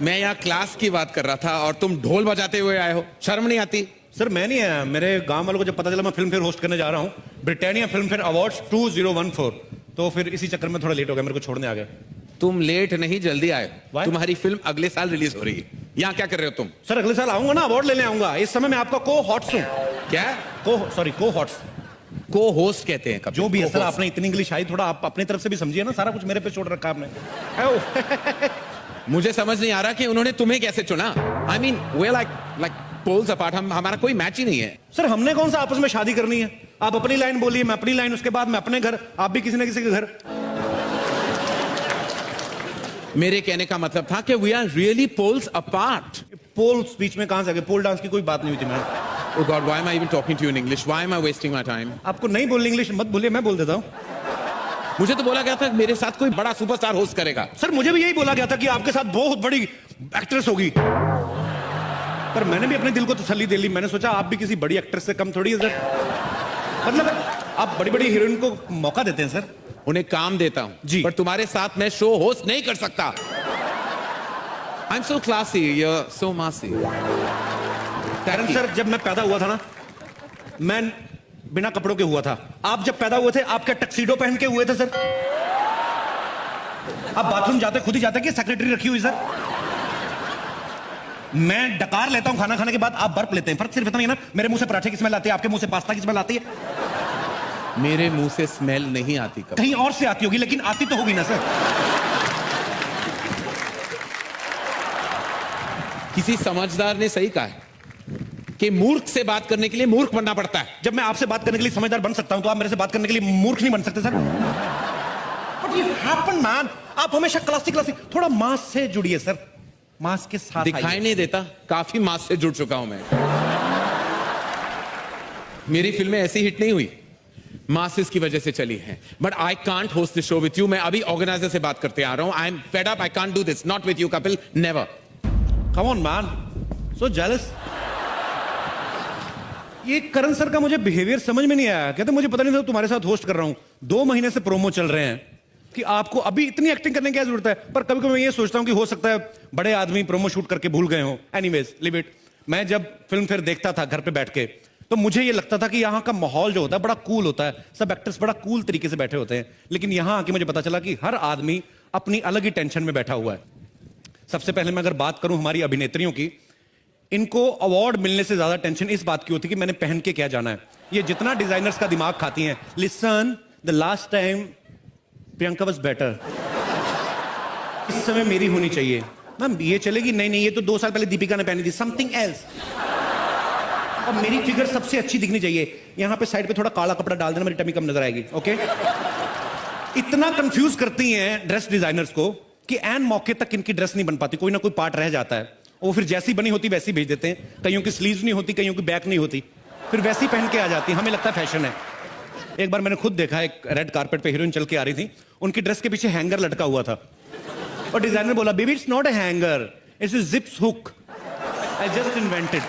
मैं यहाँ क्लास की बात कर रहा था और तुम ढोल बजाते हुए आए हो, शर्म नहीं आती? सर मैं नहीं आया, मेरे गांव वालों को जब पता चला मैं फिल्म फेयर होस्ट करने जा रहा हूँ, ब्रिटानिया फिल्म फेयर अवार्ड्स 2014, तो फिर इसी चक्कर में थोड़ा लेट हो गया, मेरे को छोड़ने आ गए। तुम लेट नहीं, जल्दी आए। Why? तुम्हारी फिल्म अगले साल रिलीज हो रही है। यहाँ क्या कर रहे हो तुम? सर अगले साल आऊंगा ना, अवार्ड लेने आऊंगा। इस समय मैं आपका को हॉट्स हूँ। क्या? को हॉट्स, को होस्ट कहते हैं। जो भी है सर, आपने इतनी इंग्लिश आई, थोड़ा आप अपनी तरफ से भी समझिए ना, सारा कुछ मेरे पे छोड़ रखा आपने। मुझे समझ नहीं आ रहा कि उन्होंने तुम्हें कैसे चुना। I mean we like poles apart, हमारा कोई मैच ही नहीं है। सर हमने कौन सा आपस में शादी करनी है? आप अपनी लाइन बोलिए, मैं अपनी लाइन, उसके बाद मैं अपने घर, आप भी किसी न किसी के घर। मेरे कहने का मतलब था कि we are really poles apart. Poles बीच में कहां से आ गए? पोल डांस की कोई बात नहीं हुई थी ma'am. Oh God, why am I even talking to you in English? Why am I wasting my time? आपको नहीं बोलनी इंग्लिश, मत बोलिए, मैं बोल देता हूँ। मुझे तो बोला गया था मेरे साथ कोई बड़ा सुपरस्टार होस्ट करेगा। सर मुझे भी यही बोला गया था कि आपके साथ बहुत बड़ी एक्ट्रेस होगी, पर मैंने भी अपने दिल को तसल्ली दे ली। मैंने सोचा आप भी किसी बड़ी एक्ट्रेस से कम थोड़ी है सर। मतलब आप बड़ी बड़ी हीरोइन को मौका देते हैं सर। उन्हें काम देता हूं जी, पर तुम्हारे साथ मैं शो होस्ट नहीं कर सकता। I'm so classy, you're so massy. कारण सर जब मैं पैदा हुआ था ना, मैं बिना कपड़ों के हुआ था। आप जब पैदा हुए थे, आप क्या टक्सीडो पहन के हुए थे सर? आप बाथरूम जाते खुद ही जाते कि सेक्रेटरी रखी हुई सर? मैं डकार लेता हूं खाना खाने के बाद, आप बर्फ लेते हैं। फर्क सिर्फ इतना ही है ना, मेरे मुंह से पराठे की स्मेल आती है, आपके मुंह से पास्ता की स्मेल आती है। मेरे मुंह से स्मेल नहीं आती कभी। कहीं और से आती होगी, लेकिन आती तो होगी ना सर। किसी समझदार ने सही कहा है कि मूर्ख से बात करने के लिए मूर्ख बनना पड़ता है। जब मैं आपसे बात करने के लिए समझदार बन सकता हूं, तो आप मेरे से बात करने के लिए मूर्ख नहीं बन सकते sir. But you happen, man. आप हमेशा क्लासिक थोड़ा मास से जुड़िए सर, मास के साथ दिखाई नहीं देता, काफी मास से जुड़ चुका हूं मैं। मेरी फिल्में ऐसी हिट नहीं हुई, मासेस की वजह से चली हैं। But I can't host this show with you. मैं अभी ऑर्गेनाइजर से बात करते आ रहा हूं। I am fed up, I can't do this, not with you Kapil, never. Come on man, so jealous. ये करण सर का मुझे बिहेवियर समझ में नहीं आया। कहते मुझे पता नहीं था तुम्हारे साथ होस्ट कर रहा हूं। 2 महीने से प्रोमो चल रहे हैं कि आपको अभी इतनी एक्टिंग करने की क्या जरूरत है। पर कभी कभी मैं ये सोचता हूं कि हो सकता है बड़े आदमी प्रोमो शूट करके भूल गए हो। Anyways live it. मैं जब फिल्म फेयर देखता था घर पे बैठ के, तो मुझे ये लगता था कि यहाँ का माहौल जो होता है बड़ा कूल होता है, सब एक्टर्स बड़ा कूल तरीके से बैठे होते हैं। लेकिन यहाँ आके मुझे पता चला कि हर आदमी अपनी अलग ही टेंशन में बैठा हुआ है। सबसे पहले मैं अगर बात करूं हमारी अभिनेत्रियों की, इनको अवार्ड मिलने से ज्यादा टेंशन इस बात की होती है कि मैंने पहन के क्या जाना है। ये जितना डिजाइनर्स का दिमाग खाती हैं। Listen, the last time Priyanka was better, इस समय मेरी होनी चाहिए। मैम ये चलेगी? नहीं, ये तो 2 साल पहले दीपिका ने पहनी थी, समथिंग एल्स। और मेरी फिगर सबसे अच्छी दिखनी चाहिए। यहां पे साइड पे थोड़ा काला कपड़ा डाल देना, मेरी टमी कम नजर आएगी। ओके? इतना कंफ्यूज करती हैं ड्रेस डिजाइनर्स को कि एन मौके तक इनकी ड्रेस नहीं बन पाती, कोई ना कोई पार्ट रह जाता है। वो फिर जैसी बनी होती वैसी भेज देते हैं। कईयों की स्लीव्स नहीं होती, कईयों की बैक नहीं होती, फिर वैसी पहन के आ जाती है। हमें लगता है फैशन है। एक बार मैंने खुद देखा, एक रेड कारपेट पे हीरोइन चल के आ रही थी, उनकी ड्रेस के पीछे हैंगर लटका हुआ था और डिजाइनर बोला, baby it's not a hanger, it's a zips hook, I just invented.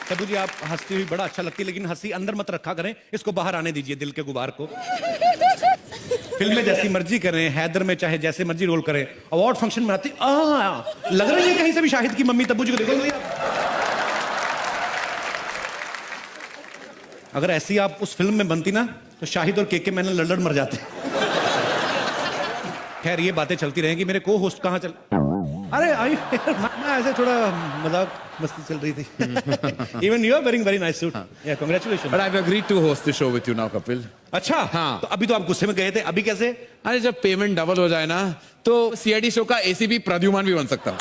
Tabu ji आप हंसती हुई बड़ा अच्छा लगती है, लेकिन हंसी अंदर मत रखा करें, इसको बाहर आने दीजिए, दिल के गुबार को। फिल्म में जैसी मर्जी करें, हैदर में चाहे जैसे मर्जी रोल करें, अवार्ड फंक्शन में आती लग रही है कहीं से भी शाहिद की मम्मी। तब्बू जी को देखो, अगर ऐसी आप उस फिल्म में बनती ना, तो शाहिद और केके मैंने लड़ मर जाते। खैर ये बातें चलती रहेंगी। मेरे को होस्ट कहाँ चल, अरे आई ऐसे थोड़ा मजाक मस्ती चल रही थी। Even you are wearing very nice suit. Yeah, congratulations. But I've agreed to host the show with you now, Kapil. अच्छा हाँ। तो अभी तो आप गुस्से में गए थे, अभी कैसे? अरे जब पेमेंट डबल हो जाए ना, तो सीआईडी शो का एसीपी प्रद्युमन भी बन सकता हूँ।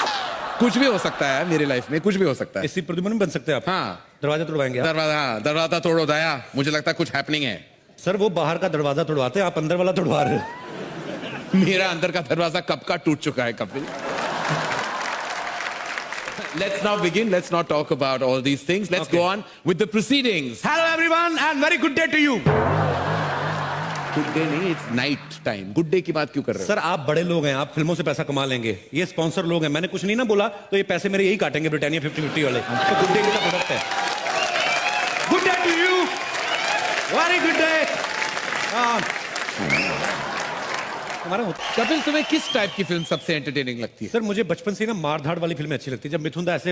कुछ भी हो सकता है मेरी लाइफ में, कुछ भी हो सकता है। एसी प्रद्युमन बन सकते हैं आप? हाँ। दरवाजा तोड़वाएंगे? दरवाजा तोड़ो दया, मुझे लगता है कुछ हैपनिंग है। सर वो बाहर का दरवाजा तोड़वाते हैं, आप अंदर वाला तोड़वा रहे हो। मेरा अंदर का दरवाजा कब का टूट चुका है Kapil. Let's now begin. Let's not talk about all these things. Let's go on with the proceedings. Hello everyone and very good day to you. Good day नहीं, it's night time. Good day की बात क्यों कर रहे हो? Sir आप बड़े लोग हैं, आप फिल्मों से पैसा कमा लेंगे, ये स्पॉन्सर लोग हैं। मैंने कुछ नहीं ना बोला तो ये पैसे मेरे यही काटेंगे, ब्रिटानिया 50-50 वाले। तो गुड डे का प्रोडक्ट है। Good day to you, very good day. हमारा कपिल, तुम्हें किस टाइप की फिल्म सबसे एंटरटेनिंग लगती है? सर मुझे बचपन से ही ना मार धाड़ वाली फिल्में अच्छी लगती है। जब मिथुन दा ऐसे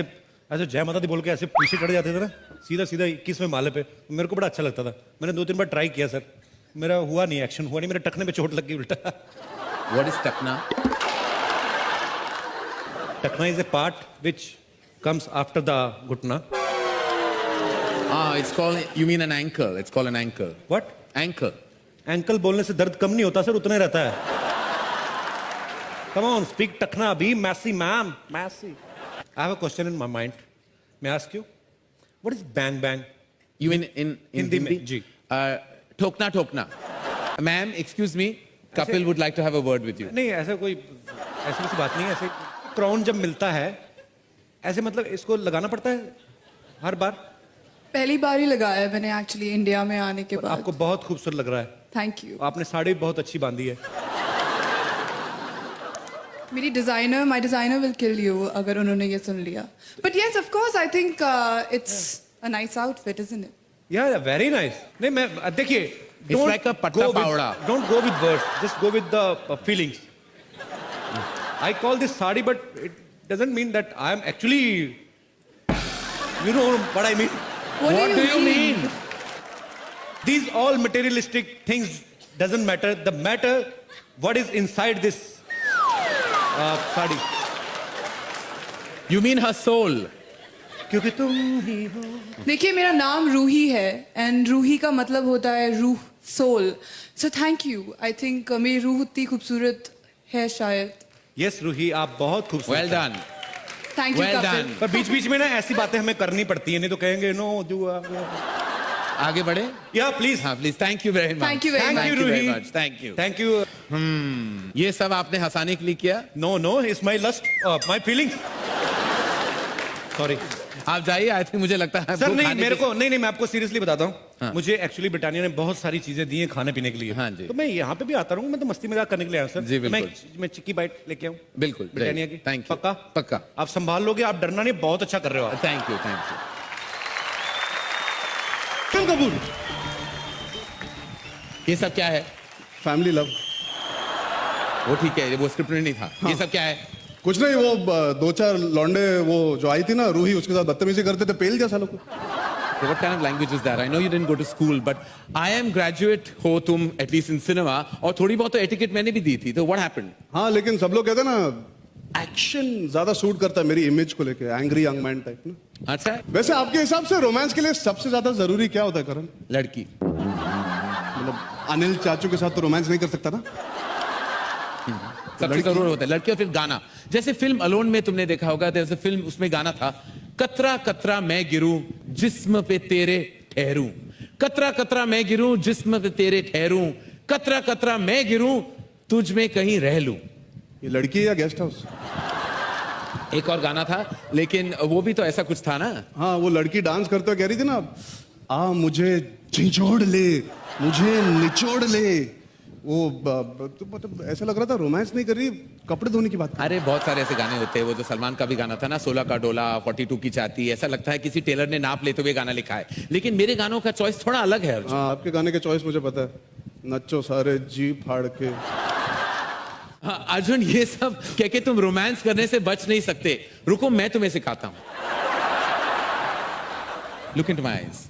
ऐसे जय माता दी बोल के ऐसे पीछे चढ़ जाते थे ना सीधा सीधा 21वें माले पे, मेरे को बड़ा अच्छा लगता था। मैंने 2-3 बार ट्राई किया सर, मेरा हुआ नहीं, एक्शन हुआ नहीं, मेरे टखने पे चोट लग गई उल्टा। What is टकना? टखना is a part which comes after the घुटना। It's called, you mean an ankle. It's called an ankle. What? Ankle. Ankle बोलने से दर्द कम नहीं होता सर, उतना ही रहता है। Come on, speak टखना अभी, Massey ma'am, Massey. I have a question in my mind. May I ask you? What is bang bang? You mean in Hindi में, जी। ठोकना ठोकना. Ma'am, excuse me. Kapil would like to have a word with you. नहीं ऐसा कोई ऐसी वैसी बात नहीं है। ऐसे क्राउन जब मिलता है ऐसे मतलब इसको लगाना पड़ता है हर बार? पहली बार ही लगाया है मैंने एक्चुअली इंडिया में आने के बाद। आपको बहुत खूबसूरत लग रहा है। Thank you. आपने साड़ी बहुत अच्छी बांधी है। मेरी designer, my designer will kill you अगर उन्होंने ये सुन लिया। But yes of course I think it's a nice outfit, isn't it? या वेरी नाइस। नहीं मैं देखिए, It's like a patta pawda. Don't go with words, just go with the feelings. I call this sari, but it doesn't mean that I am actually, you know what I mean. What do you mean? These all materialistic things doesn't matter. The matter what is inside this sari. You mean her soul? क्योंकि तुम ही हो। देखिए मेरा नाम रूही है and Ruhi का मतलब होता है रूह, soul. So thank you. I think मेरी रूह उतनी खूबसूरत है शायद। यस रूही, आप बहुत खूबसूरत Well हैं। done. Thank you Well Kapil. done. पर बीच बीच में ना ऐसी बातें हमें करनी पड़ती है, नहीं तो कहेंगे नो डू। आगे बढ़े? या प्लीज। हाँ please. Thank you very much. Thank you very Thank much. you, Thank you very Ruhi. much. Thank you. Thank you. ये सब आपने हंसाने के लिए किया? No no, it's my lust, my feelings. Sorry आप जाइए। आई थिंक मुझे लगता है सर, आपको नहीं खाने मेरे की- को नहीं, मैं आपको सीरियसली बताता हूँ। हाँ। मुझे एक्चुअली ब्रिटानिया ने बहुत सारी चीजें दी हैं खाने पीने के लिए। हाँ जी। तो मैं यहाँ पे भी आता रहूँ, मैं तो मस्ती मजाक करने के लिए आया हूँ सर। जी, तो मैं बिल्कुल। चिक्की बाइट लेके आऊँ बिल्कुल ब्रिटानिया की। Thank you. पक्का? पक्का। आप संभाल लोगे, आप डरना नहीं, बहुत अच्छा कर रहे हो आप। Thank you thank you. Kapoor, ये सब क्या है? Family love. वो ठीक है, वो स्क्रिप्ट में नहीं था। ये सब क्या है? कुछ नहीं, वो 2-4 लौंडे वो जो आई थी ना रूही, उसके साथ बदतमीजी करते थे, पेल दिया सालों को। What kind of language is that? I know you didn't go to school, but I am graduate हो तुम at least in cinema, और थोड़ी बहुत तो etiquette मैंने भी दी थी। तो what happened? हाँ लेकिन सब लोग कहते हैं ना एक्शन ज्यादा सूट करता है मेरी इमेज को लेके, एंग्री यंग मैन टाइप ना। अच्छा है? वैसे आपके हिसाब से रोमांस के लिए सबसे ज्यादा जरूरी क्या होता है करण? लड़की। मतलब अनिल चाचू के साथ तो रोमांस नहीं कर सकता ना। सबसे जरूर होता है लड़की, और फिर गाना। जैसे फिल्म अलोन में तुमने देखा होगा, जैसे फिल्म उसमें गाना था, कतरा कतरा मैं गिरूं जिस्म पे तेरे ठहरूं, कतरा कतरा मैं गिरूं जिस्म पे तेरे ठहरूं, कतरा कतरा मैं गिरूं तुझ में कहीं रह लूं। ये लड़की है या गेस्ट हाउस? एक और गाना था, लेकिन वो भी तो ऐसा कुछ था ना। हाँ वो लड़की डांस करते हुए कह रही थी ना, आ मुझे झिझोड़ ले, मुझे निचोड़ ले। वो तो मतलब ऐसा लग रहा था रोमांस नहीं कर रही, कपड़े धोने की बात। अरे बहुत सारे ऐसे गाने होते हैं, वो जो सलमान का भी गाना था ना, 16 का डोला 42 की चाहती, ऐसा लगता है किसी टेलर ने नाप लेते हुए गाना लिखा है। लेकिन मेरे गानों का चॉइस थोड़ा अलग है अर्जुन। हाँ आपके गाने के चॉइस मुझे पता है, नच्चो सारे जी फाड़ के। हाँ, अर्जुन ये सब कह के तुम रोमांस करने से बच नहीं सकते। रुको मैं तुम्हें सिखाता हूं। Look into my eyes.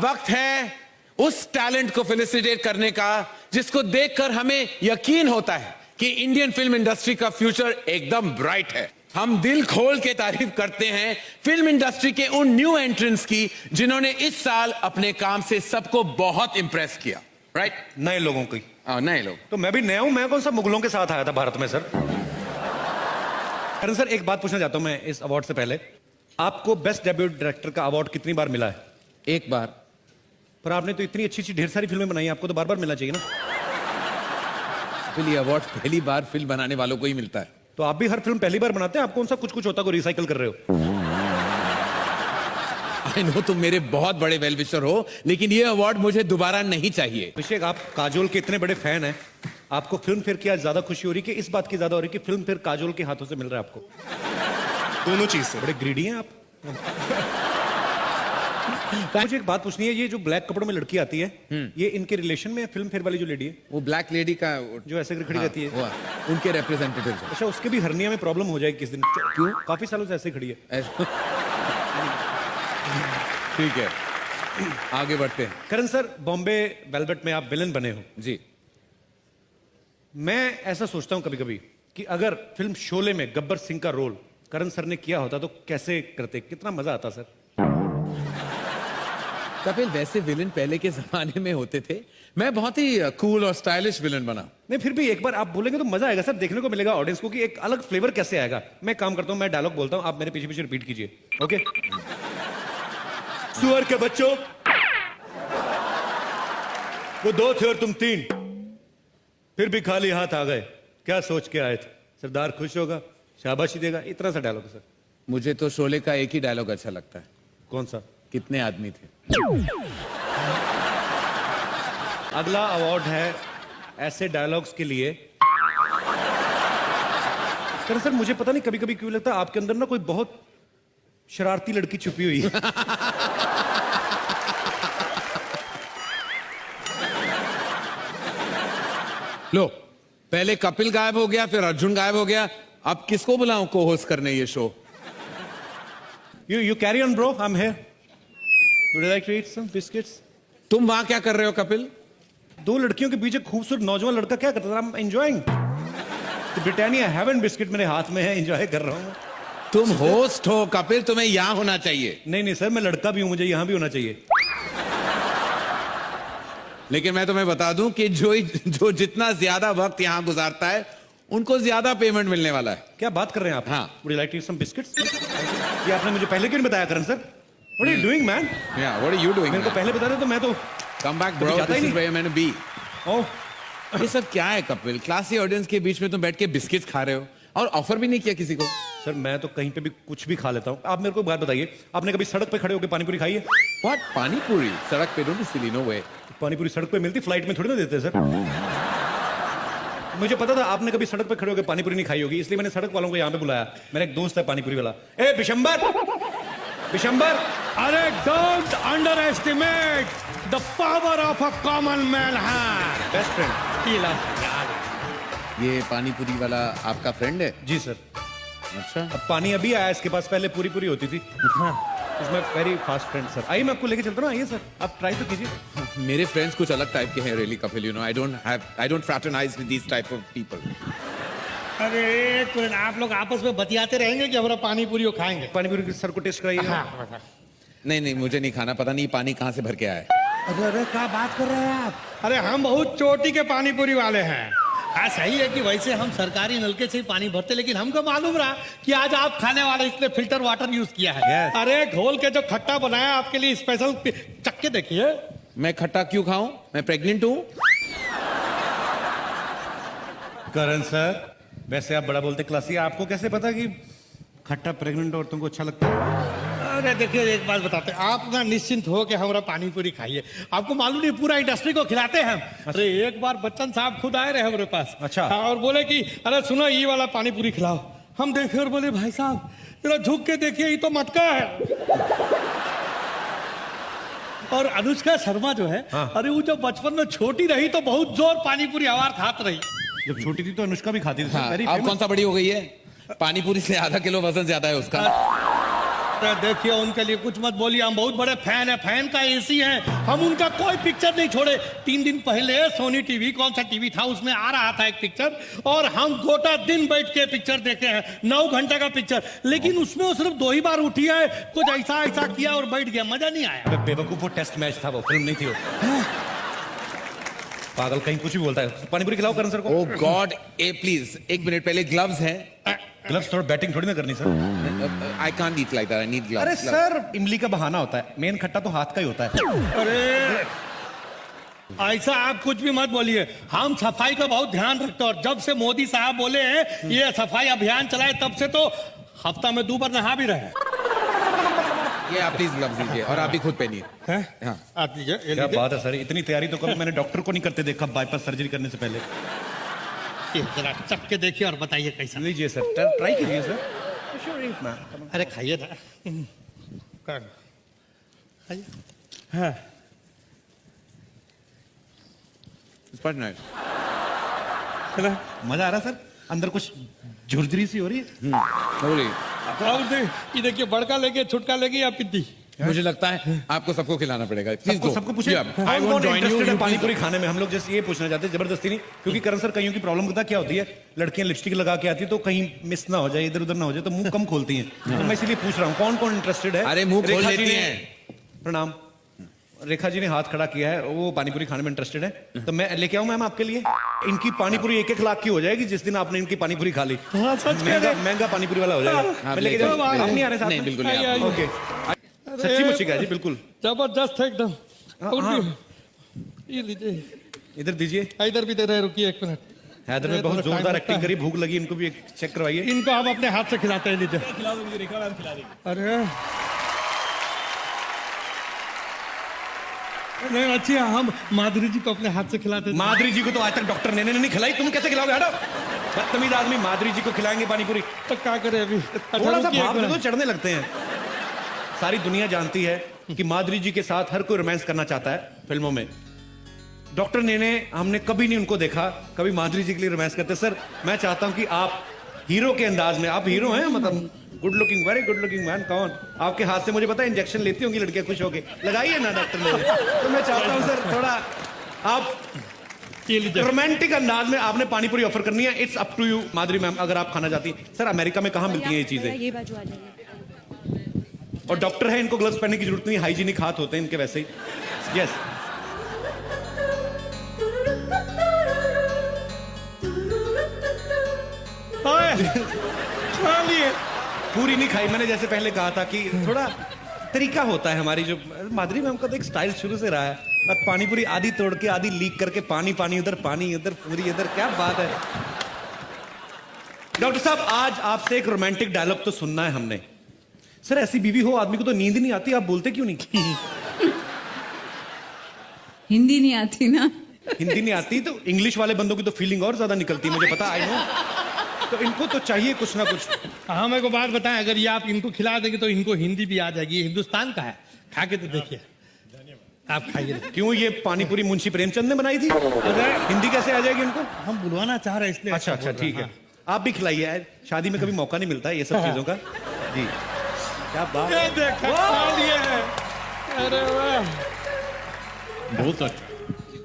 वक्त है उस टैलेंट को फेलिसिटेट करने का जिसको देखकर हमें यकीन होता है कि इंडियन फिल्म इंडस्ट्री का फ्यूचर एकदम ब्राइट है। हम दिल खोल के तारीफ करते हैं फिल्म इंडस्ट्री के उन न्यू एंट्रेंट्स की जिन्होंने इस साल अपने काम से सबको बहुत इंप्रेस किया। राइट? नए लोगों की। नए लोग। तो मैं भी नया हूं, मैं कौन सा मुगलों के साथ आया था भारत में सर। करण सर एक बात पूछना चाहता हूं मैं इस अवार्ड से पहले, आपको बेस्ट डेब्यू डायरेक्टर का अवार्ड कितनी बार मिला है? एक बार। पर आपने तो इतनी अच्छी अच्छी ढेर सारी फिल्में बनाई, आपको तो बार बार मिलना चाहिए ना। ये अवार्ड पहली बार फिल्म बनाने वालों को ही मिलता है। तो आप भी हर फिल्म पहली बार बनाते हैं, आप कौन सा कुछ कुछ होता को रिसाइकल कर रहे हो? आई नो तुम मेरे बहुत बड़े वेल विशर हो, लेकिन ये अवार्ड मुझे दोबारा नहीं चाहिए। अभिषेक आप काजोल के इतने बड़े फैन हैं, आपको फिल्म फेयर की आज ज्यादा खुशी हो रही है कि इस बात की ज्यादा हो रही है कि फिल्म फेयर काजोल के हाथों से मिल रहा है आपको? दोनों चीज से। बड़े ग्रीडी हैं आप। मुझे एक बात पूछनी है, ये जो ब्लैक कपड़ों में लड़की आती है, ये इनके रिलेशन में फिल्म फेयर वाली जो लेडी है वो ब्लैक लेडी का जो ऐसे करके खड़ी रहती है, वो उनके रिप्रेजेंटेटिव है। अच्छा उसके भी हर्निया में प्रॉब्लम हो जाएगी किस दिन? क्यों? काफी सालों से ऐसे ही खड़ी है। ठीक है, आगे बढ़ते हैं। करण सर, बॉम्बे वेलवेट में आप विलन बने हो जी। मैं ऐसा सोचता हूं कभी कभी कि अगर फिल्म शोले में गब्बर सिंह का रोल करण सर ने किया होता तो कैसे करते, कितना मजा आता सर। कपिल, वैसे विलन पहले के जमाने में होते थे, मैं बहुत ही कूल और स्टाइलिश विलन बना। नहीं फिर भी एक बार आप बोलेंगे तो मजा आएगा सर, देखने को मिलेगा ऑडियंस को कि एक अलग फ्लेवर कैसे आएगा। मैं काम करता हूं, मैं डायलॉग बोलता हूं, आप मेरे पीछे पीछे रिपीट कीजिए, ओके? सुअर के बच्चों, वो 2 थे और तुम 3, फिर भी खाली हाथ आ गए, क्या सोच के आए थे? सरदार खुश होगा, शाबाशी देगा, इतना सा डायलॉग सर। मुझे तो शोले का एक ही डायलॉग अच्छा लगता है। कौन सा? कितने आदमी थे। अगला अवार्ड है ऐसे डायलॉग्स के लिए। सर मुझे पता नहीं कभी कभी क्यों लगता है आपके अंदर ना कोई बहुत शरारती लड़की छुपी हुई है। लो, पहले कपिल गायब हो गया, फिर अर्जुन गायब हो गया, अब किसको बुलाऊं को होस्ट करने ये show? You carry on, bro. I'm here. Would you like to eat some biscuits? तुम वहां क्या कर रहे हो कपिल? 2 लड़कियों के बीच एक खूबसूरत नौजवान लड़का क्या करता था? I'm enjoying. Britannia haven biscuit मेरे हाथ में है, एंजॉय कर रहा हूं। तुम होस्ट हो कपिल, तुम्हें यहां होना चाहिए। नहीं सर, मैं लड़का भी हूं, मुझे यहां भी होना चाहिए। लेकिन मैं तुम्हें बता दूं कि जो जितना ज्यादा वक्त यहां गुजारता है उनको ज्यादा पेमेंट मिलने वाला है। क्या बात कर रहे हैं आप? हाँ। Would you like to eat some biscuits? ये आपने मुझे पहले क्यों नहीं बताया करण sir? What are you doing, man? Yeah, what are you doing? मेरे को पहले बता दे तो मैं तो Come back, bro. जाता ही This is नहीं। where I'm gonna be. ओह, ये सब क्या है कपिल? क्लासी ऑडियंस के बीच में तुम बैठ के बिस्किट्स खा रहे हो और ऑफर भी नहीं किया किसी को। सर मैं तो कहीं पे भी कुछ भी खा लेता हूँ। आप मेरे को एक बात बताइए, आपने कभी सड़क पे खड़े होकर पानी पूरी खाई है? What? पानी पूरी सड़क पे? डोंट बी सिली, नो वे। पानी पूरी सड़क पे मिलती, फ्लाइट में थोड़ी ना देते सर। मुझे पता था आपने कभी सड़क पे खड़े होकर पानी पूरी नहीं खाई होगी, इसलिए मैंने सड़क वालों को यहाँ पे बुलाया। मेरा एक दोस्त है पानी पूरी वाला। ए बिशंबर, बिशंबर, अरे don't underestimate the power of a common man है। Best friend. ये पानी पूरी वाला आपका फ्रेंड है? जी सर। अच्छा, अब पानी अभी आया, इसके पास पहले पूरी पूरी होती थी। इसमें वेरी फास्ट फ्रेंड सर। आइए मैं आपको लेके चलता हूँ, आइए सर, आप ट्राई तो कीजिए। मेरे फ्रेंड्स कुछ अलग टाइप के हैं really Kapil, you know I don't fraternise with this type of people. अरे एक मिनट, आप लोग आपस में बतियाते रहेंगे कि हमारा पानी पूरी खाएंगे? पानी पूरी सर को टेस्ट कराइए। नहीं, मुझे नहीं खाना, पता नहीं पानी कहाँ से भर के आया है। अरे क्या बात कर रहे हैं आप? अरे हम बहुत चोटी के पानी पूरी वाले हैं। हाँ सही है कि वैसे हम सरकारी नलके से ही पानी भरते, लेकिन हमको मालूम रहा कि आज आप खाने वाले इसने फिल्टर वाटर यूज किया है। Yes. अरे घोल के जो खट्टा बनाया आपके लिए स्पेशल, चक्के देखिए। मैं खट्टा क्यों खाऊं? मैं प्रेग्नेंट हूं। करण सर, वैसे आप बड़ा बोलते क्लासी, आपको कैसे पता कि खट्टा प्रेग्नेंट औरतों को अच्छा लगता है? अरे देखिए एक बात बताते हैं, आप ना निश्चिंत हो कि हमारा पानी पूरी खाइए। आपको मालूम नहीं पूरा इंडस्ट्री को खिलाते हैं हम। अरे एक बार बच्चन साहब खुद आए रहे हमारे पास। अच्छा। हाँ, और बोले कि अरे सुनो ये वाला पानी पूरी खिलाओ। हम देखे और बोले भाई साहब जरा झुक के देखिए, ये तो मटका है। और अनुष्का शर्मा जो है, हाँ। अरे वो जब बचपन में छोटी रही तो बहुत जोर पानी पूरी आवार खात रही। जब छोटी थी तो अनुष्का भी खाती थी। हाँ, Very अब famous। कौन सा बड़ी हो गई है? पानी पूरी से आधा किलो वजन ज्यादा है उसका। अरे देखिए उनके लिए कुछ मत बोलिए, हम बहुत बड़े फैन है, फैन का एसी है। हम उनका कोई पिक्चर नहीं छोड़े। 3 दिन पहले सोनी टीवी, कौन सा टीवी था, उसमें आ रहा था एक पिक्चर, और हम गोटा दिन बैठ के पिक्चर देखे हैं। 9 घंटे का पिक्चर, लेकिन उसमें वो सिर्फ 2 ही बार उठी है, कुछ ऐसा किया और बैठ गया, मजा नहीं आया। बेवकूफ, वो टेस्ट मैच था, वो फिल्म नहीं थी वो। पागल कहीं कुछ भी बोलता है। पानी पूरी खिलाओ करण सर को। ओह गॉड, ए प्लीज, एक मिनट, पहले ग्लव्स हैं। ग्लव्स थोड़ा बैटिंग थोड़ी ना करनी sir. I can't eat like that, I need gloves. अरे सर, इमली का बहाना होता है, मेन खट्टा तो हाथ का ही होता है। अरे ऐसा आप कुछ भी मत बोलिए, हम सफाई का बहुत ध्यान रखते हैं। और जब से मोदी साहब बोले हैं ये सफाई अभियान चलाए, तब से तो हफ्ता में 2 बार नहा भी रहे। ये आप प्लीज ग्लव्स दीजिए और आप भी खुद पहनिए। हाँ। आप लीजिए, ये क्या लीजिए। बात है सर, इतनी तैयारी तो कभी मैंने डॉक्टर को नहीं करते देखा बाईपास सर्जरी करने से पहले। ये जरा चख के देखिए और बताइए कैसा। लीजिए सर, ट्राई कीजिए सर। अरे खाइए ना। हाँ But nice. मजा आ रहा है सर, अंदर कुछ झुरझुरी सी हो रही है। Lovely. ये देखिए, बड़का लेके छुटका लेके या पिद्दी? मुझे लगता है आपको सबको खिलाना पड़ेगा। Please सबको go. सबको पूछे Yeah, I कौन won't कौन join you. इंटरेस्टेड है You पानी please पूरी खाने में। हम लोग जैसे ये पूछना चाहते हैं, जबरदस्ती नहीं, क्योंकि करण सर कईयों की प्रॉब्लम पता क्या होती है, लड़कियां लिपस्टिक लगा के आती है तो कहीं मिस ना हो जाए, इधर उधर ना हो जाए, तो मुंह कम खोलती हैं। तो मैं इसीलिए पूछ रहा हूँ कौन कौन इंटरेस्टेड है। अरे मुंह खोल रेखा जी लेती ने- हैं। प्रणाम। रेखा जी ने हाथ खड़ा किया है, वो पानीपुरी खाने में इंटरेस्टेड है, तो मैं लेके आऊं मैम आपके लिए। इनकी पानीपुरी 1-1 लाख की हो जाएगी जिस दिन आपने इनकी पानीपुरी खा ली। हाँ, सच कह रहे। महंगा पानीपुरी वाला हो जाएगा। मैं लेके जाऊं, आप नहीं आ रहे साथ में? नहीं, बिल्कुल नहीं, आप- ओके, सच्ची मुच्ची का जी, बिल्कुल। जबरदस्त है एकदम। हाँ। ये लीजिए, इधर दीजिए। इधर भी दे रहे, रुकिए 1 मिनट। हैदर में बहुत थोड़ा जोरदार टाइम एक्टिंग लगता करी, भूख लगी, इनको भी एक चेक करवाइए। इनको हम अपने हाथ से खिलाते हैं, लीजिए। अरे नहीं, अच्छी है, हम माधुरी जी को अपने हाथ से खिलाते थे। माधुरी जी को तो आज तक डॉक्टर ने नहीं खिलाई, तुम कैसे खिलाओगे? हटो, बदतमीज आदमी। माधुरी जी को खिलाएंगे पानीपुरी? तो क्या करे अभी? थोड़ा सा रुकिए, भाप एक दे दो, मिनट। चढ़ने लगते हैं। सारी दुनिया जानती है कि माधुरी जी के साथ हर कोई रोमांस करना चाहता है फिल्मों में। डॉक्टर ने हमने कभी नहीं उनको देखा कभी माधुरी जी के लिए रोमांस करते। सर मैं चाहता हूं कि आप हीरो के अंदाज में, आप हीरो हैं, मतलब good looking, very good looking man. कौन आपके हाथ से, मुझे पता है इंजेक्शन लेती होंगी लड़कियां खुश होके, लगाइए ना डॉक्टर ने। तो मैं चाहता हूं सर थोड़ा आप ये लीजिए। रोमांटिक अंदाज में आपने पानीपुरी ऑफर करनी है। It's up to you Madhuri ma'am, अगर आप खाना चाहती हैं। सर अमेरिका में कहाँ मिलती हैं ये चीजें? ये बाजू आ जाइए। और डॉक्टर है, इनको ग्लव्स पहनने की जरूरत नहीं, हाइजीनिक हाथ होते हैं इनके वैसे ही। यस, पूरी नहीं खाई मैंने, जैसे पहले कहा था कि थोड़ा तरीका होता है हमारी। जो माधुरी मैम का तो एक स्टाइल शुरू से रहा है, और पानीपुरी आधी तोड़ के आधी लीक करके, पानी पानी उधर, पानी उधर, पूरी इधर, क्या बात है। डॉक्टर साहब आज आपसे एक रोमांटिक डायलॉग तो सुनना है हमने। सर ऐसी बीवी हो आदमी को तो नींद नहीं आती, आप बोलते क्यों नहीं? हिंदी नहीं आती ना। हिंदी नहीं आती तो इंग्लिश वाले बंदों की तो फीलिंग और ज्यादा निकलती है, मुझे पता, आई नो। तो इनको तो चाहिए कुछ ना कुछ। हाँ, मेरे को बात बताएं, अगर ये आप इनको खिला देंगे तो इनको हिंदी भी आ जाएगी। ये हिंदुस्तान का है, खा के तो देखिए। आप खाइए। क्यों ये पानीपुरी मुंशी प्रेमचंद ने बनाई थी? हिंदी कैसे आ जाएगी उनको? हम बुलवाना चाह रहे हैं इसलिए। अच्छा अच्छा, ठीक है, आप भी खिलाइए यार, शादी में कभी मौका नहीं मिलता है ये सब चीजों का। जी, क्या बात ये है। देखा, खा लिए हैं। अरे वाह, बहुत अच्छा।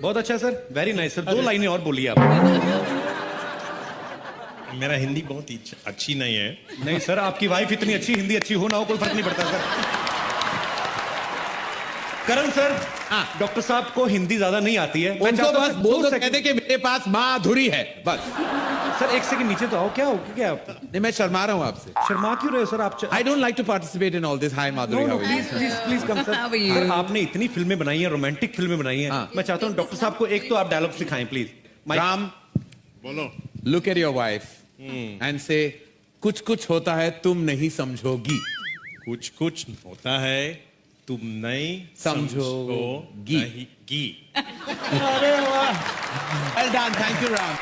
बहुत अच्छा सर, वेरी नाइस सर। 2 लाइनें और बोलिए आप। मेरा हिंदी बहुत अच्छी नहीं है। नहीं सर, आपकी वाइफ इतनी अच्छी, हिंदी अच्छी हो ना हो कोई फर्क नहीं पड़ता सर। करण सर, डॉक्टर साहब को हिंदी ज्यादा नहीं आती है। मैं उनको चाहता हूं बस सर, बोल 2 दो, सेकंड। कहते कि मेरे पास माधुरी है, बस। सर 1 सेकंड नीचे तो आओ, क्या हो क्या आप नहीं, मैं शर्मा रहा हूँ आपसे। शर्मा क्यों रहे हो सर आप? I don't like to participate in all this. Hi, Madhuri. How are you? Please please please come sir. How are you? Sir आपने इतनी फिल्में बनाई हैं, रोमांटिक फिल्में बनाई हैं। हाँ। मैं चाहता हूँ डॉक्टर साहब को एक तो आप डायलॉग सिखाएं प्लीज। Ram, बोलो। look at your wife and say, कुछ कुछ होता है तुम नहीं समझोगी। कुछ कुछ होता है तुम नहीं समझोगी। समझोगी। अरे वाह। Well done. Thank you, Ram.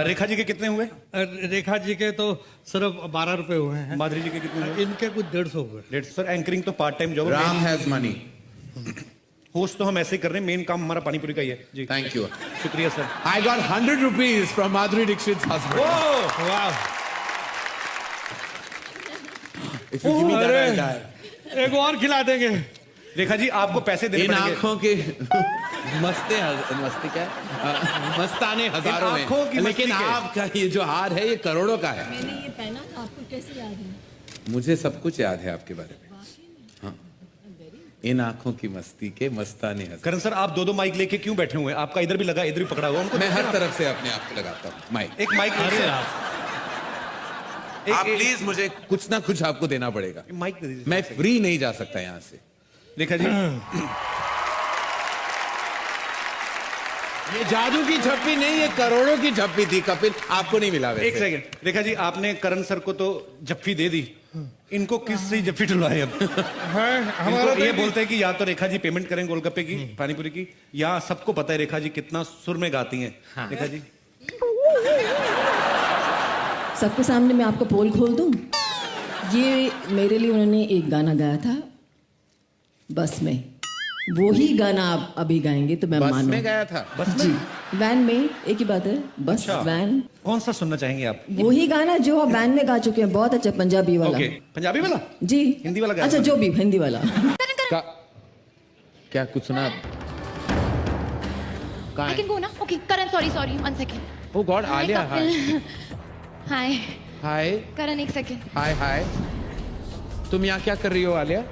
Rekha ji के कितने हुए? रेखा जी के तो सिर्फ 12 रुपए हुए हैं। माधुरी जी के कितने हुए? इनके कुछ 150 हुए। 150। सर एंकरिंग तो part time job. Ram has money. Host तो हम ऐसे ही कर रहे हैं, मेन काम हमारा पानीपुरी का ही है जी। Thank you. शुक्रिया sir. I got 100 rupees from Madhuri Dixit's husband. वाह, If you give me that, अरे। I'll die. एक और खिला देंगे। रेखा जी आपको पैसे देने इन पड़ेंगे। आंखों के मस्ती क्या है? मस्ताने हजारों इन आंखों की में, मस्ती लेकिन के। आपका ये जो हार है ये करोड़ों का है। मैंने ये पहना, आपको कैसे याद है? मुझे सब कुछ याद है आपके बारे में। हाँ, इन आंखों की मस्ती के मस्ताने हजारों। करण सर आप 2 माइक लेके क्यों बैठे हुए हैं? आपका इधर भी लगा, इधर भी पकड़ा हुआ, उनको मैं देखिए हर ना। तरफ से अपने आप को लगाता हूँ माइक। एक माइक अरे एक प्लीज मुझे कुछ ना कुछ आपको देना पड़ेगा। माइक दे दीजिए। मैं फ्री नहीं जा सकता यहाँ से। रेखा जी ये जादू की झप्पी नहीं, ये करोड़ों की झप्पी थी कपिल, आपको नहीं मिला वैसे। एक सेकंड। रेखा जी आपने करण सर को तो जप्फी दे दी, इनको किस से जप्फी डुलवाए? अब हमारा इनको ये बोलते हैं कि या तो रेखा जी पेमेंट करें गोलगप्पे की, पानीपुरी की, या सबको पता है रेखा जी कितना सुर में गाती हैं। रेखा जी सबके सामने मैं आपका पोल खोल दूं। ये मेरे लिए उन्होंने एक गाना गाया था, बस में। वही गाना आप अभी गाएंगे तो मैं बस मानूं। में गया था। जी, वैन में, एक ही बात है, बस वैन। कौन सा सुनना चाहेंगे आप? वही गाना जो आप वैन में गा चुके हैं, बहुत अच्छा, पंजाबी वाला। ओके, पंजाबी वाला? जी, हिंदी वाला गाना? अच्छा, जो भी, हिंदी वाला। का, क्या कुछ सुना? I can go now. Okay, Karan, sorry, 1 second. O God, Alia, hi Hi, hi Karan, 1 second. हाय। तुम यहाँ क्या कर रही हो आलिया?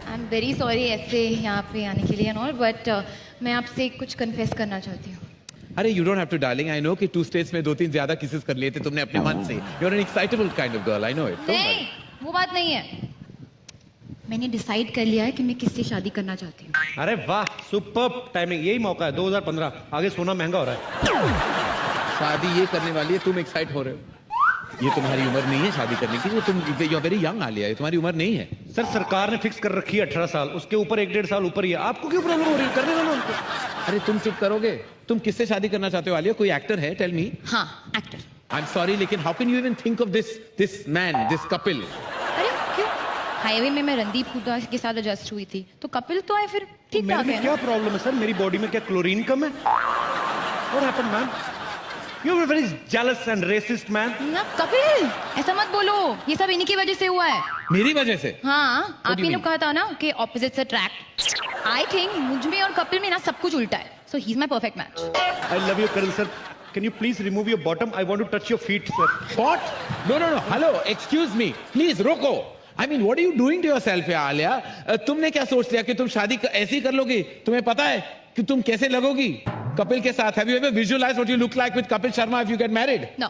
I'm very sorry ऐसे यहाँ पे आने के लिए and all, but मैं आपसे कुछ confess करना चाहती हूँ. अरे you don't have to darling, I know कि 2 स्टेट्स में 2-3 ज्यादा किसेस कर लिए थे तुमने अपने मन से। You are an excitable kind of girl, I know it. नहीं, वो बात नहीं है. मैंने डिसाइड कर लिया है कि मैं किससे शादी करना चाहती हूँ. अरे वाह, सुपर्ब टाइमिंग, यही मौका है। 2015, आगे सोना महंगा हो रहा है। शादी ये करने वाली है, तुम एक्साइट हो रहे हो? ये तुम्हारी उम्र नहीं है शादी करने की, ये तुम you are very young Alia, ये तुम्हारी उम्र नहीं है। सर, सरकार ने फिक्स कर रखी है 18 साल, उसके ऊपर 1-1.5 साल ऊपर ही है। आपको क्यों प्रॉब्लम हो रही है? करने दो ना उनको। अरे तुम चुप करोगे? तुम किससे शादी करना चाहते हो आलिया? कोई एक्टर है? Tell me. हाँ, एक्टर. आई एम सॉरी, लेकिन how can you even think of this man, this Kapil? अरे क्यों? हाईवे में मैं रणदीप हुड्डा के साथ एडजस्ट हुई थी, तो कपिल तो है, फिर ठीक मेरे ठाक में है क्या ना. प्रॉब्लम है सर? मेरी बॉडी में क्या क्लोरीन कम है? What happened, man? You are a very jealous and racist man. ना कपिल, ऐसा मत बोलो, ये सब इन्हीं की वजह से हुआ है. मेरी वजह से? हाँ, do आप you ही mean? लोग कहा था ना कि ऑपोजिट्स अट्रैक्ट. आई थिंक मुझ में और कपिल में ना सब कुछ उल्टा है. So he is my perfect match. I love you, Karan sir. Can you please remove your bottom? I want to touch your feet, sir. What? No. Hello, excuse me. Please रोको. I mean, what are you doing to yourself, यार आलिया? तुमने क्या सोच लिया कि तुम शादी ऐसे ही कर लोगी? तुम्हें पता है कि तुम कैसे लगोगी कपिल के साथ? Have you ever visualized what you look like with Kapil Sharma if you get married? No.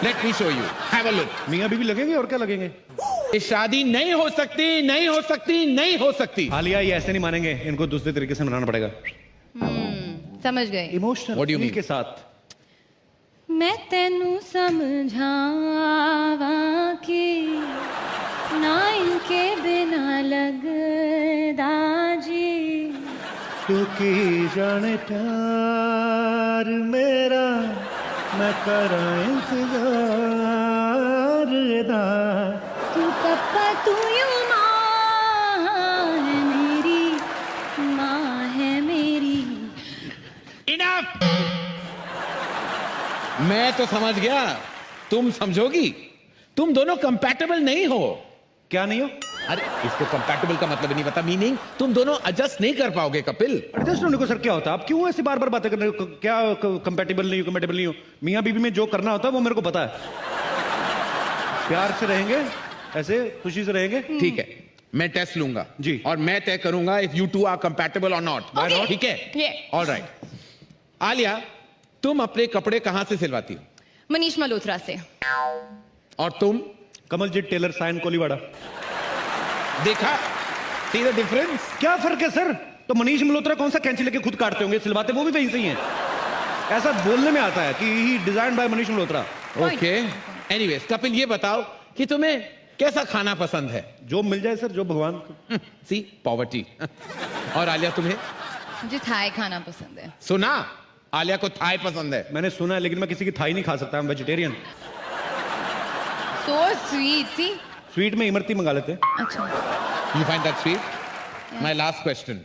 Let me show you. Have a look. मियाँ बीवी लगेंगे और क्या लगेंगे? ये शादी नहीं हो सकती। आलिया, ये ऐसे नहीं मानेंगे, इनको दूसरे तरीके से मनाना पड़ेगा। समझ गए. Emotional What do you mean? के साथ। मैं तेनू समझावा कि ना इनके बिना लगदा जी. तू की जाने प्यार मेरा, मैं करा इंतजार दा। तू पप्पा तू यू माँ है मेरी, माँ है मेरी. Enough! मैं तो समझ गया, तुम समझोगी। तुम दोनों कंपैटिबल नहीं हो। क्या नहीं हो? अरे इसको कंपैटिबल का मतलब नहीं पता, मीनिंग तुम दोनों एडजस्ट नहीं कर पाओगे कपिल। एडजस्ट होने को सर क्या होता है? आप क्यों ऐसे बार बार बातें कर रहे हो? क्या कंपैटिबल नहीं हो? मियाँ बीवी में जो करना होता है वो मेरे को पता है। प्यार से रहेंगे, ऐसे खुशी से रहेंगे। ठीक है, मैं टेस्ट लूंगा जी, और मैं तय करूंगा if you two are compatible और नॉट। ठीक है, ऑलराइट। आलिया, तुम अपने कपड़े कहां से सिलवाती हो? मनीष मल्होत्रा से। और तुम? कमलजीत टेलर, साइन कोलीवाड़ा। देखा, सी द डिफरेंस? क्या फर्क है सर? तो मनीष मल्होत्रा कौन सा कैंची लेके खुद काटते होंगे, सिलवाते वो भी वहीं से ही हैं। ऐसा बोलने में आता है कि he design by Manish Malhotra. Okay, anyways Kapil, ये बताओ कि तुम्हें कैसा खाना पसंद है? जो मिल जाए सर, जो भगवान। सी पॉवर्टी। और आलिया, तुम्हें? मुझे थाई खाना पसंद है। सुना, आलिया को थाई पसंद है। मैंने सुना है, लेकिन मैं किसी की थाई नहीं खा सकता, मैं vegetarian. So sweet, see? Sweet में इमरती मंगा लेते हैं। अच्छा। You find that sweet? My last question.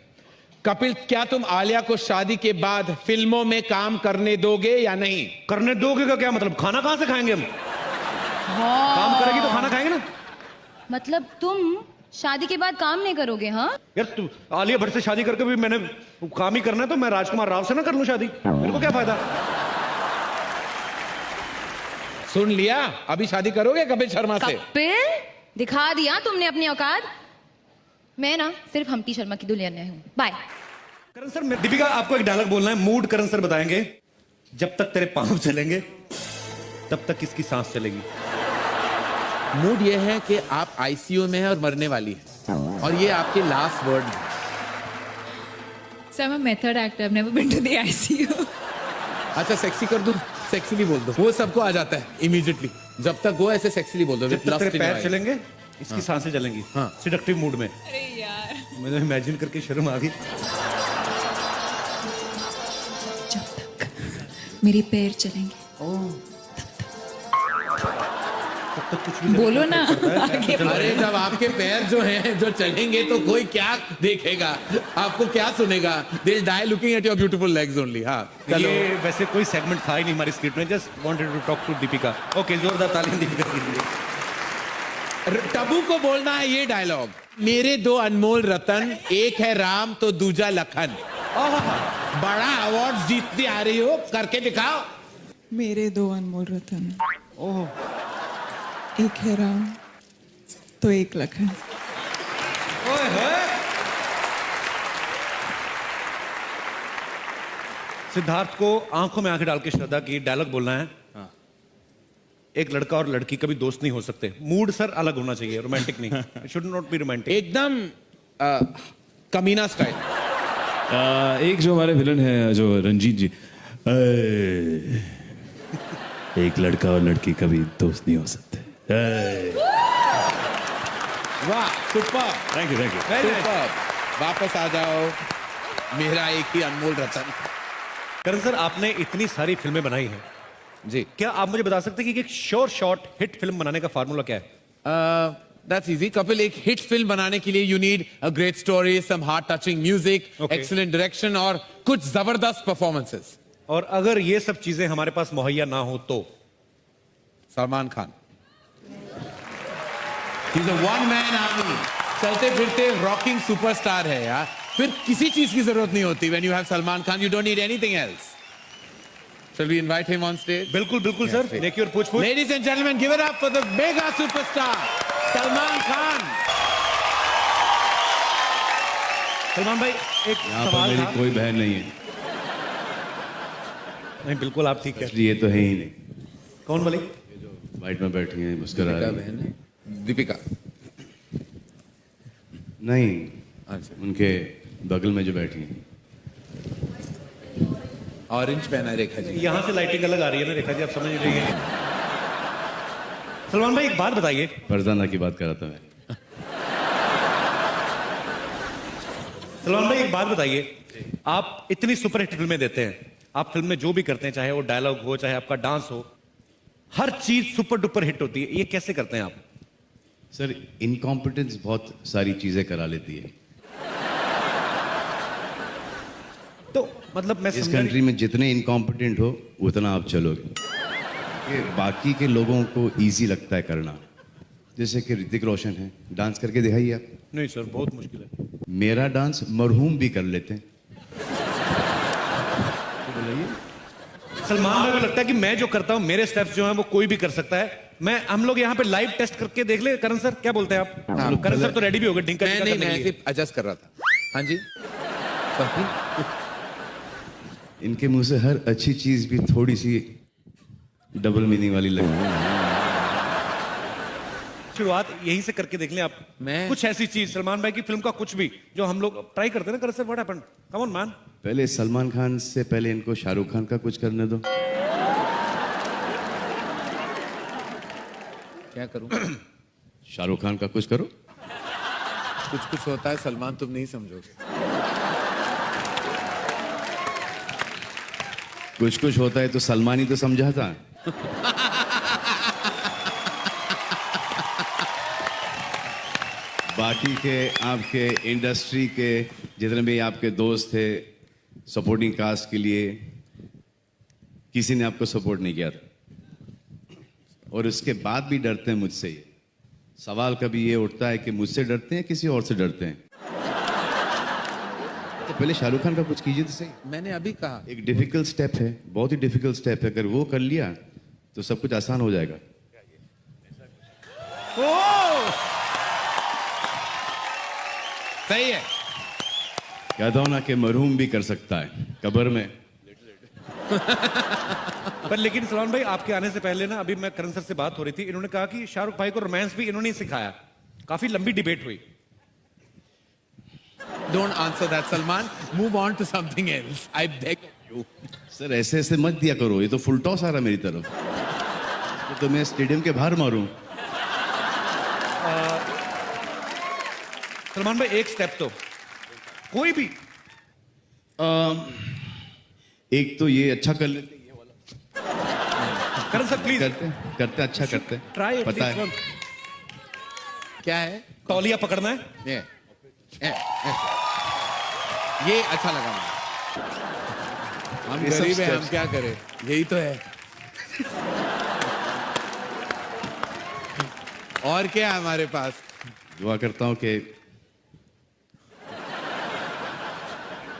Kapil, क्या तुम आलिया को शादी के बाद फिल्मों में काम करने दोगे या नहीं? करने दोगे का क्या मतलब? खाना कहां से खाएंगे हम? काम करेगी तो खाना खाएंगे ना। मतलब तुम शादी के बाद काम नहीं करोगे? हाँ यार, तू आलिया भट्ट से शादी करके भी मैंने काम ही करना है, तो मैं राजकुमार राव से ना कर लूं शादी? मेरे को क्या फायदा? सुन लिया, अभी शादी करोगे कपिल शर्मा से? कपिल, दिखा दिया तुमने अपनी औकात। मैं ना सिर्फ हम्टी शर्मा की दुल्हन हूँ। बाय। करण सर, दीपिका आपको एक डायलॉग बोलना है, मूड करण सर बताएंगे। जब तक तेरे पांव चलेंगे तब तक किसकी सांस चलेगी। मूड ये है कि आप आईसीयू में है और मरने वाली है, और ये आपके लास्ट वर्ड है। So I'm a method actor. I've never been to the ICU. अच्छा, सेक्सी कर दो, सेक्सीली बोल दो, वो सबको आ जाता है इमीडिएटली। जब तक वो ऐसे सेक्सीली बोल दो, जब तक तेरे पैर चलेंगे इसकी सांसें चलेंगी। हाँ। सिडक्टिव मूड में। अरे यार। मुझे इमेजिन करके शर्म आ गई। जब तक मेरे पैर चलेंगे। तो तक कुछ भी बोलो ना आगे अरे जब आपके पैर जो हैं जो चलेंगे तो कोई क्या देखेगा, आपको क्या सुनेगा? They die looking at your beautiful legs only. हाँ चलो। ये वैसे कोई सेगमेंट था ही नहीं हमारी स्क्रिप्ट में, just wanted to talk to Deepika. Okay, जोरदार तालियां दीपिका के लिए। टबू को बोलना है ये डायलॉग, मेरे दो अनमोल रतन, एक है राम तो दूजा लखन। बड़ा अवार्ड जीतती आ रही हो, करके दिखाओ। मेरे दो अनमोल रतन, एक है राम तो एक लखन। सिद्धार्थ को आंखों में आंखें डाल के श्रद्धा की डायलॉग बोलना है। एक लड़का और लड़की कभी दोस्त नहीं हो सकते। मूड सर अलग होना चाहिए, रोमांटिक नहीं। It should not be romantic. एकदम कमीना स्टाइल। एक जो हमारे विलन है जो रंजीत जी, एक लड़का और लड़की कभी दोस्त नहीं हो सकते। वाह, सुपर। Thank you super. वापस आ जाओ, मेरा एक ही अनमोल रतन। करण सर, आपने इतनी सारी फिल्में बनाई हैं जी, क्या आप मुझे बता सकते हैं कि एक श्योर शॉट हिट फिल्म बनाने का फार्मूला क्या है? That's easy Kapil. एक हिट फिल्म बनाने के लिए you need a great story, some heart touching music, excellent direction और कुछ जबरदस्त परफॉर्मेंसेस। और अगर ये सब चीजें हमारे पास मुहैया ना हो तो? Salman Khan. He's a one man army. चलते फिरते रॉकिंग सुपरस्टार है यार, फिर किसी चीज की जरूरत नहीं होती। When you have Salman Khan, you don't need anything else. Shall we invite him on stage? बिल्कुल बिल्कुल सर, नेकी और पूछ पूछ। Ladies and gentlemen, give it up for the mega superstar Salman Khan. Salman भाई, एक यहाँ पर सवाल मेरी था। कोई बहन नहीं है। नहीं, बिल्कुल आप ठीक है। ये तो है ही नहीं। कौन वाली? वाइट में बैठी हैं, मुस्कुरा रही हैं। दीपिका। नहीं, अच्छा, उनके बगल में जो बैठी हैं। ऑरेंज पहना है रेखा जी। यहाँ से लाइटिंग अलग आ रही है ना रेखा जी, आप समझ नहीं रही है। सलमान भाई, एक बात बताइए। फरजाना की बात कर रहा था मैं। सलमान भाई, एक बात बताइए। आप इतनी सुपरहिट फिल्में देते हैं, आप फिल्म में जो भी करते हैं, चाहे वो डायलॉग हो, चाहे आपका डांस हो, हर चीज सुपर डुपर हिट होती है। ये कैसे करते हैं आप? सर, इनकॉम्पिटेंस बहुत सारी चीजें करा लेती है। तो मतलब मैं इस कंट्री में जितने इनकॉम्पिटेंट हो उतना आप चलोगे। ये बाकी के लोगों को इजी लगता है करना। जैसे कि ऋतिक रोशन है, डांस करके दिखाइए आप। नहीं सर, बहुत मुश्किल है। मेरा डांस मरहूम भी कर लेते हैं। सलमान भाई को लगता है कि मैं जो करता हूं, मेरे स्टेप्स जो हैं वो कोई भी कर सकता है। हम लोग यहाँ पे लाइव टेस्ट करके देख ले। करण सर, क्या बोलते हैं आप? हाँ, करण सर तो रेडी भी हो गए। डिंका मैं नहीं, मैं सिर्फ एडजस्ट कर रहा था। हाँ जी। इनके मुंह से हर अच्छी चीज भी थोड़ी सी डबल मीनिंग वाली लगती है। शुरुआत यहीं से करके देख लें आप। मैं कुछ ऐसी चीज सलमान भाई की फिल्म का कुछ भी जो हम लोग ट्राई करते हैं ना। Karan sir, what happened? Come on man. पहले सलमान खान से पहले इनको शाहरुख खान का कुछ करने दो। क्या करूं? शाहरुख खान का कुछ करो। कुछ कुछ होता है सलमान, तुम नहीं समझोगे। कुछ कुछ होता है तो सलमान ही तो समझा था। बाकी के आपके इंडस्ट्री के जितने भी आपके दोस्त थे सपोर्टिंग कास्ट के लिए, किसी ने आपको सपोर्ट नहीं किया था और उसके बाद भी डरते हैं मुझसे। ये सवाल कभी ये उठता है कि मुझसे डरते हैं किसी और से डरते हैं? तो पहले शाहरुख खान का कुछ कीजिए तो सही। मैंने अभी कहा एक डिफिकल्ट स्टेप है, बहुत ही डिफिकल्ट स्टेप है। अगर वो कर लिया तो सब कुछ आसान हो जाएगा। सही है। कहता हूं ना कि मरहूम भी कर सकता है कब्र में। पर लेकिन सलमान भाई, आपके आने से पहले ना, अभी मैं करण सर से बात हो रही थी, इन्होंने कहा कि शाहरुख भाई को रोमांस भी इन्होंने ही सिखाया। काफी लंबी डिबेट हुई। Don't answer that, Salman. Move on to something else. I beg you. Sir, ऐसे ऐसे मत दिया करो, ये तो फुल टॉस आ रहा मेरी तरफ। तो मैं स्टेडियम के बाहर मारूं। सलमान भाई, एक स्टेप तो कोई भी। एक तो ये अच्छा कर लेते, ये वाला। करण सर प्लीज करते अच्छा करते ट्राई पता है क्या है? तौलिया पकड़ना है। ये अच्छा लगा मुझे। हम ये सब गरीब हैं, हम steps। क्या करें, यही तो है। और क्या है हमारे पास? दुआ करता हूँ कि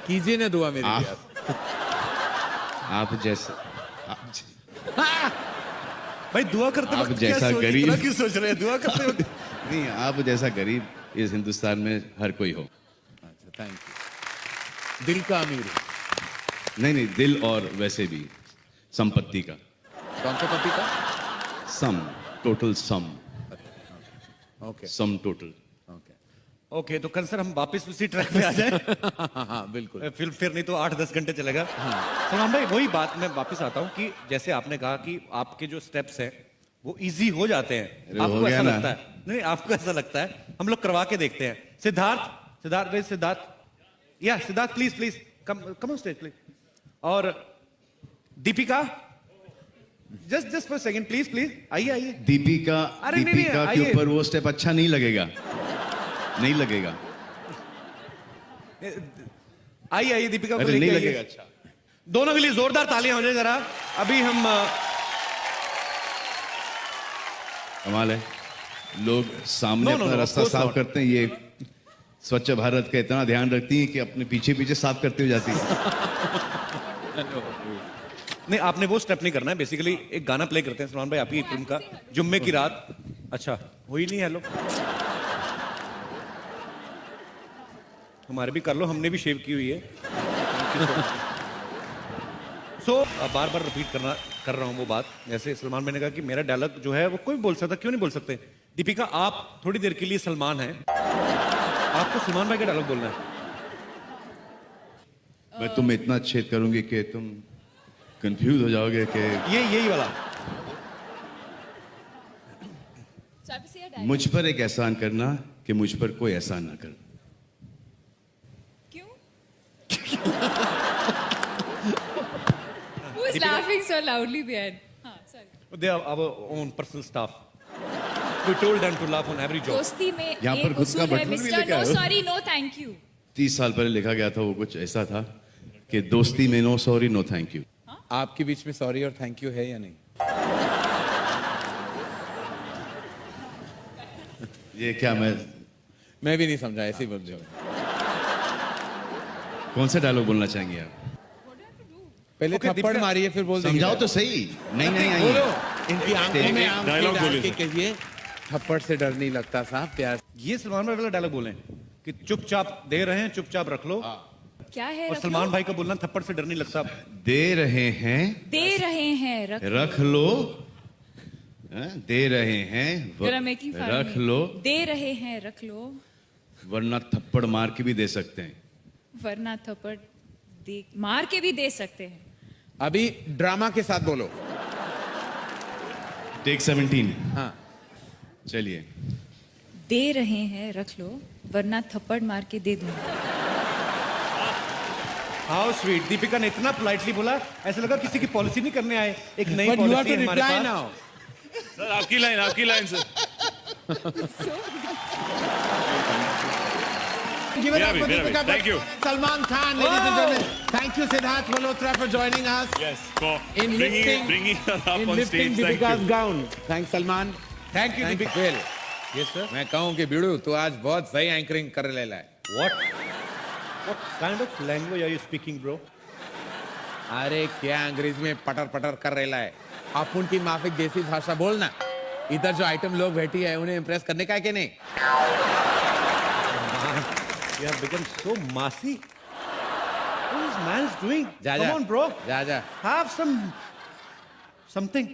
कीजिए ना दुआ मेरी आप- यार। आप जैसे भाई दुआ करते आप वक्त क्या जैसा सोच- गरीब- इतना क्यों सोच रहे हैं दुआ करते वक्त? नहीं, आप जैसा गरीब इस हिंदुस्तान में हर कोई हो। अच्छा, थैंक यू। दिल का अमीर है। नहीं, दिल और वैसे भी संपत्ति का कौन सा पति का? Sum, total sum, okay sum total. Okay. Okay तो करण सर हम वापस उसी ट्रैक पे आ जाए। हाँ बिल्कुल। फिर नहीं तो 8-10 घंटे चलेगा। सलमान भाई वही बात मैं वापस आता हूँ कि जैसे आपने कहा कि आपके जो स्टेप्स हैं वो इजी हो जाते हैं। अरे हो आपको गया ऐसा ना। लगता है? नहीं आपको ऐसा लगता है? हम लोग करवा के देखते हैं। सिद्धार्थ या Siddharth please come on stage please. और Deepika just for second please आइए। दीपिका अरे नहीं, दीपिका के आइए। ऊपर वो स्टेप अच्छा नहीं लगेगा, नहीं लगेगा। आइए दीपिका को अरे लेके नहीं आइए। लगेगा अच्छा। दोनों के लिए जोरदार तालियां हो जाए जरा। अभी हम कमाल है, लोग सामने No, no, अपना no, रास्ता of course साफ not. करते हैं, ये स्वच्छ भारत का इतना ध्यान रखती हैं कि अपने पीछे साफ करते हुए जाती है। नहीं आपने वो स्टेप नहीं करना है। बेसिकली एक गाना प्ले करते हैं सलमान भाई आपकी फिल्म का, जुम्मे की रात। अच्छा हो ही नहीं। हेलो हमारे भी कर लो, हमने भी शेव की हुई है। सो बार बार रिपीट कर रहा हूं वो बात। जैसे सलमान भाई ने कहा कि मेरा डायलॉग जो है वो कोई बोल सकता, क्यों नहीं बोल सकते? दीपिका आप थोड़ी देर के लिए सलमान हैं, आपको सलमान भाई का डायलॉग बोलना है। मैं तुम्हें इतना छेद करूंगी कि तुम कंफ्यूज हो जाओगे कि यही वाला। मुझ पर एक एहसान करना कि मुझ पर कोई एहसान ना कर। Who's laughing so loudly behind? हाँ, sorry. They are our own personal staff. We told them to laugh on every joke. दोस्ती में यहाँ पर एक खुद का उसूल है बटन भी मिस्टर लेके नो आए हो। Sorry no thank you. 30 साल पहले लिखा गया था, वो कुछ ऐसा था कि दोस्ती में no sorry no thank you. आपके बीच में सॉरी और थैंक यू है या नहीं? ये क्या मैं भी नहीं समझा, ऐसे ही बोल रहे हो। कौन सा डायलॉग बोलना चाहेंगे आप? पहले Okay, थप्पड़ दीपिका, मारिए फिर बोल देंगे। समझाओ तो सही। नहीं बोलो। इनकी आंखों में आंखें डायलॉग डाल बोलिए के सर। कहिए, थप्पड़ से डर नहीं लगता साहब, प्यार। ये सलमान भाई वाला डायलॉग बोले कि चुपचाप दे रहे हैं, चुपचाप रख लो। क्या है? और रख सलमान लो? भाई का बोलना थप्पड़ से डर नहीं लगता। दे रहे हैं, दे रहे हैं रख लो। दे रहे हैं, जरा making fun रख में। लो, दे रहे हैं रख लो, वरना थप्पड़ मार के भी दे सकते हैं। वरना थप्पड़ मार के भी दे सकते हैं। अभी ड्रामा के साथ बोलो। टेक 17। हाँ। चलिए। दे रहे हैं रख लो, वरना थप्पड़ मार के दे दूंगा। How sweet. दीपिका ने इतना पोलाइटली बोला, ऐसा लगा किसी की पॉलिसी नहीं करने आए। एक नई But you have policy to हमारे reply पास। now. सर आपकी लाइन सर। Give it मेरा up भी, for मेरा भी. Deepika Thank you. Salman Khan, ladies and gentlemen. Thank you, Siddharth Malhotra, for joining us. Yes, for In bringing her up in on lifting stage. Thank Deepika's you. gown. Thanks, Salman. Thank you, Thank Deepika. Well, Yes, sir. मैं कहूँ कि बिड़ू तू आज बहुत सही anchoring कर ले है। What kind of language are you speaking, bro? अरे क्या अंग्रेजी में पटर पटर कर रहा है। आप उनकी माफिक देसी भाषा बोलना। इधर जो आइटम लोग बैठी है उन्हें इम्प्रेस करने का है कि नहीं? You have become so massy. What is man's doing? जा Come जा। on, bro. जा जा। Have something.